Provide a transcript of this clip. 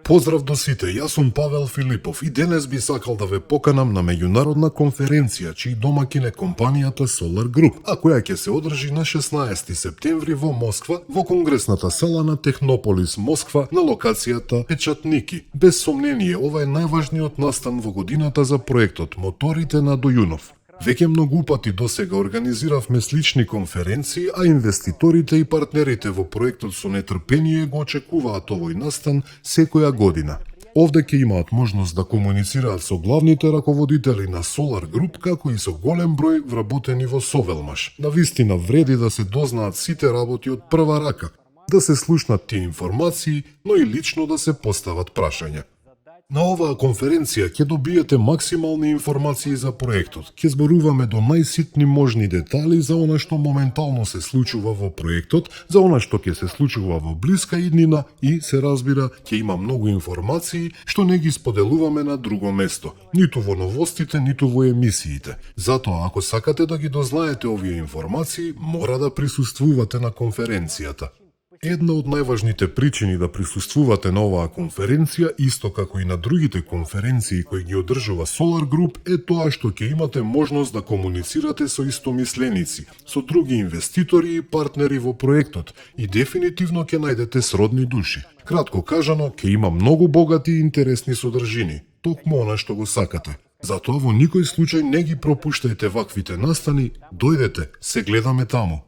Поздрав до сите, јас сум Павел Филипов и денес би сакал да ве поканам на меѓународна конференција чиј домакин е компанијата Solar Group, а која ќе се одржи на 16 септември во Москва, во конгресната сала на Технополис Москва на локацијата Печатники. Без сомнение, ова е најважниот настан во годината за проектот Моторите на Дојунов. Веќе многу пати досега организиравме слични конференции, а инвеститорите и партнерите во проектот со нетрпение го очекуваат овој настан секоја година. Овде ќе имаат можност да комуницираат со главните раководители на Solar Group, како и со голем број вработени во Совелмаш. Навистина вреди да се дознаат сите работи од прва рака, да се слушнат тие информации, но и лично да се постават прашања. На оваа конференција ќе добиете максимални информации за проектот. Ќе зборуваме до најситни можни детали за она што моментално се случува во проектот, за она што ќе се случува во блиска иднина и, се разбира, ќе има многу информации што не ги споделуваме на друго место, ниту во новостите, ниту во емисиите. Затоа, ако сакате да ги дознаете овие информации, мора да присуствувате на конференцијата. Една од најважните причини да присуствувате на оваа конференција, исто како и на другите конференции кои ги одржува Solar Group, е тоа што ќе имате можност да комуницирате со истомисленици, со други инвеститори и партнери во проектот и дефинитивно ќе најдете сродни души. Кратко кажано, ќе има многу богати и интересни содржини, токму она што го сакате. Затоа во никој случај не ги пропуштајте ваквите настани, дојдете, се гледаме таму.